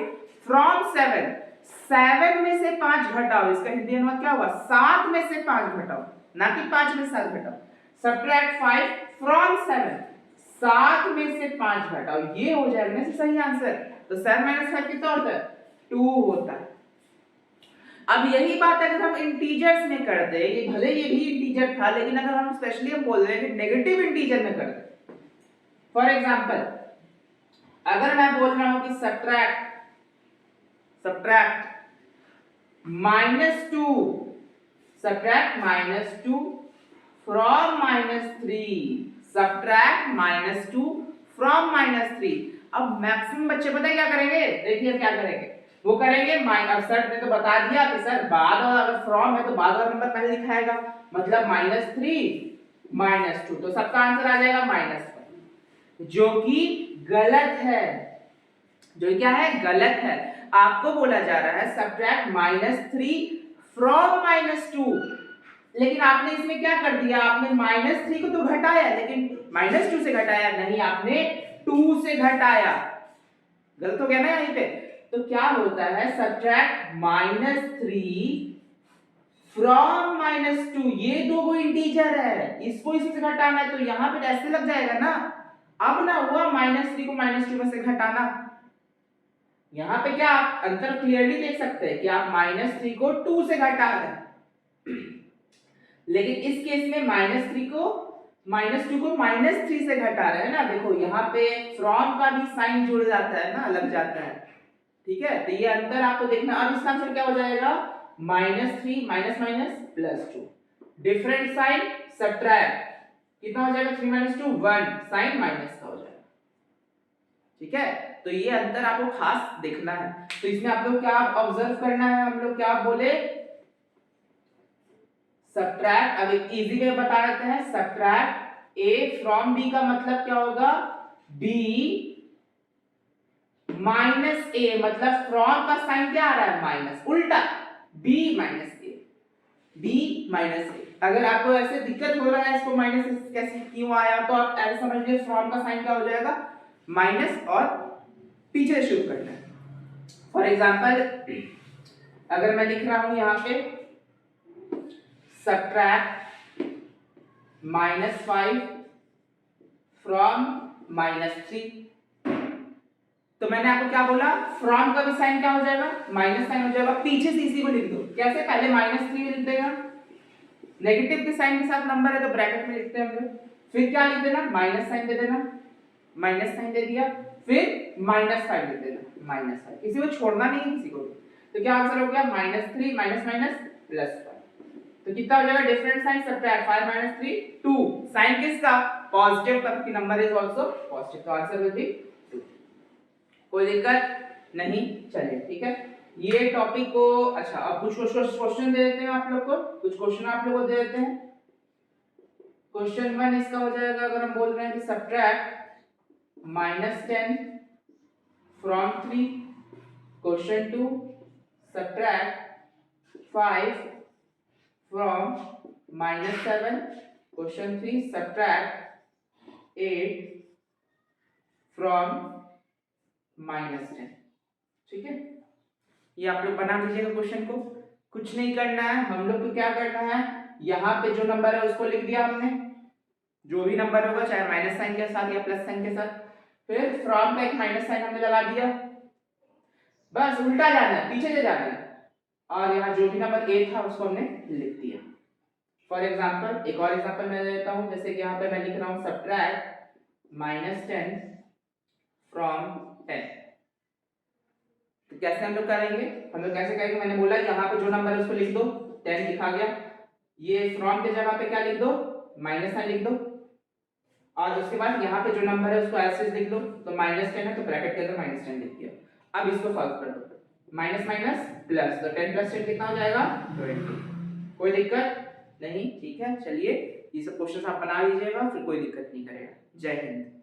फ्रॉम 7, 7 में से 5 घटाओ। इसका हिंदी अनुवाद क्या हुआ? 7 में से 5 घटाओ, ना कि 5 में 7 घटाओ। सब्ट्रैक्ट 5 फ्रॉम 7, 7 में से 5 घटाओ, ये हो जाएगा ना सही आंसर। तो 7 - 5 कितना होता है? 2 होता है। अब यही बात अगर हम इंटीजर्स में कर दे, ये भले ये भी इंटीजर था, लेकिन अगर हम स्पेशली हम बोल रहे हैं कि नेगेटिव इंटीजर में कर दे। फॉर एग्जांपल, अगर मैं बोल रहा हूं कि subtract -2, subtract -2 from -3, subtract -2 from -3। अब मैक्सिमम बच्चे पता है क्या करेंगे? देखिए क्या करेंगे, वो करेंगे माइनस। सर ने तो बता दिया कि सर बाद, और अगर फ्रॉम है तो बाद वाला नंबर पहले दिखाएगा, मतलब -3 -2, तो सबका आंसर आ जाएगा -1, जो कि गलत है। जो क्या है? गलत है। आपको बोला जा रहा है सब्ट्रैक्ट -3 फ्रॉम -2, लेकिन आपने इसमें क्या कर दिया? आपने -3 को तो घटाया, लेकिन -2 से घटाया नहीं, आपने 2 से घटाया। गलत हो गया ना यहीं पे। तो क्या होता है? सब्ट्रैक्ट -3 फ्रॉम -2, ये दो इंटीजर है, इसको इसी से घटाना है, तो यहां पे ऐसे लग जाएगा ना। अब ना हुआ -3 को -2 में से घटाना। यहां पे क्या आप अंतर क्लियरली देख सकते हैं कि आप -3 को 2 से घटा रहे हैं, लेकिन इस केस में -2 को -3 से घटा रहे हैं ना। देखो यहाँ पे फ्रॉम का भी साइन जुड़ जाता है ना, लग जाता है। ठीक है, तो ये अंतर आपको देखना। अब इसका आंसर क्या हो जाएगा? -3 minus minus +2, different sign subtract, कितना हो जाएगा? 3 - 2 1, साइन माइनस का हो जाएगा। ठीक है, तो ये अंतर आपको खास देखना है। तो इसमें आप लोग क्या ऑब्जर्व करना है, हम लोग क्या बोले, सब्ट्रैक्ट। अब एक इजी वे बता देते हैं, सब्ट्रैक्ट ए फ्रॉम बी का मतलब क्या होगा, बी माइनस ए, मतलब फ्रॉम का साइन क्या आ रहा है, माइनस, उल्टा बी माइनस ए, बी माइनस ए। अगर आपको ऐसे दिक्कत हो रहा है इसको माइनस कैसे क्यों आया, तो आप ऐसे समझ लीजिए फ्रॉम का साइन क्या हो जाएगा, माइनस, और पीछे से शुरू करना है। फॉर एग्जांपल अगर मैं लिख रहा हूं यहां पे सब्ट्रैक्ट -5 फ्रॉम -3, तो मैंने आपको क्या बोला, फ्रॉम का भी साइन क्या हो जाएगा, माइनस साइन हो जाएगा। पीछे से इसी को लिख दो, कैसे, पहले -3 लिख देगा, नेगेटिव के साइन के साथ नंबर है तो ब्रैकेट में लिखते हैं हम लोग, फिर क्या लिख देना, माइनस साइन दे देना, माइनस साइन दे दिया, फिर -5 लिख देना, -5, किसी को छोड़ना नहीं है किसी को। तो क्या आंसर हो गया, -3 माइनस माइनस प्लस 5। तो कितना हो जाएगा, डिफरेंट साइन सब्ट्रैक्ट 5 - 3 2, साइन किसका, पॉजिटिव का, क्योंकि नंबर इज आल्सो पॉजिटिव, तो आंसर विल बी 2। कोई दिक्कत नहीं, चलिए ठीक है, ये टॉपिक को, अच्छा अब कुछ क्वेश्चन दे देते हैं आप लोग को, कुछ क्वेश्चन आप लोग को दे देते हैं। क्वेश्चन 1 इसका हो जाएगा, अगर हम बोल रहे हैं कि subtract -10 from 3, question 2 subtract 5 from -7, question 3 subtract 8 from -10। ठीक है, ये आप लोग बना लीजिएगा क्वेश्चन को, कुछ नहीं करना है हम लोग को, क्या करना है, यहाँ पे जो नंबर है उसको लिख दिया हमने, जो भी नंबर होगा चाहे माइनस साइन के साथ या प्लस साइन के साथ, फिर फ्रॉम का एक माइनस साइन हमने लगा दिया, बस उल्टा जाना है, पीछे से जाना है, और यहाँ जो भी नंबर ए था उसको हमने लिख दिया। फॉर एग्जांपल एक और एग्जांपल मैं देता हूँ, जैसे कि यहाँ पे मैं लिख रहा हूँ सब्ट्रैक्ट -10 फ्रॉम 10, तो कैसे हम लोग करेंगे, हम लोग कैसे करेंगे, मैंने बोला यहाँ पे जो नंबर है उसको लिख दो, 10 लिखा गया, ये फ्रॉम के जगह पे क्या लिख दो, माइनस साइन लिख दो, और उसके बाद यहाँ पे जो नंबर है उसको ऐसे लिख दो, तो -10 है तो ब्रैकेट के अंदर -10 लिख दिया। अब इसको सॉल्व कर दो, माइनस माइनस प्लस, तो 10 + 10 कितना हो जाएगा, 20। कोई दिक्कत नहीं, ठीक है, चलिए ये सब क्वेश्चन आप बना लीजिएगा, फिर कोई दिक्कत नहीं करेगा। जय हिंद।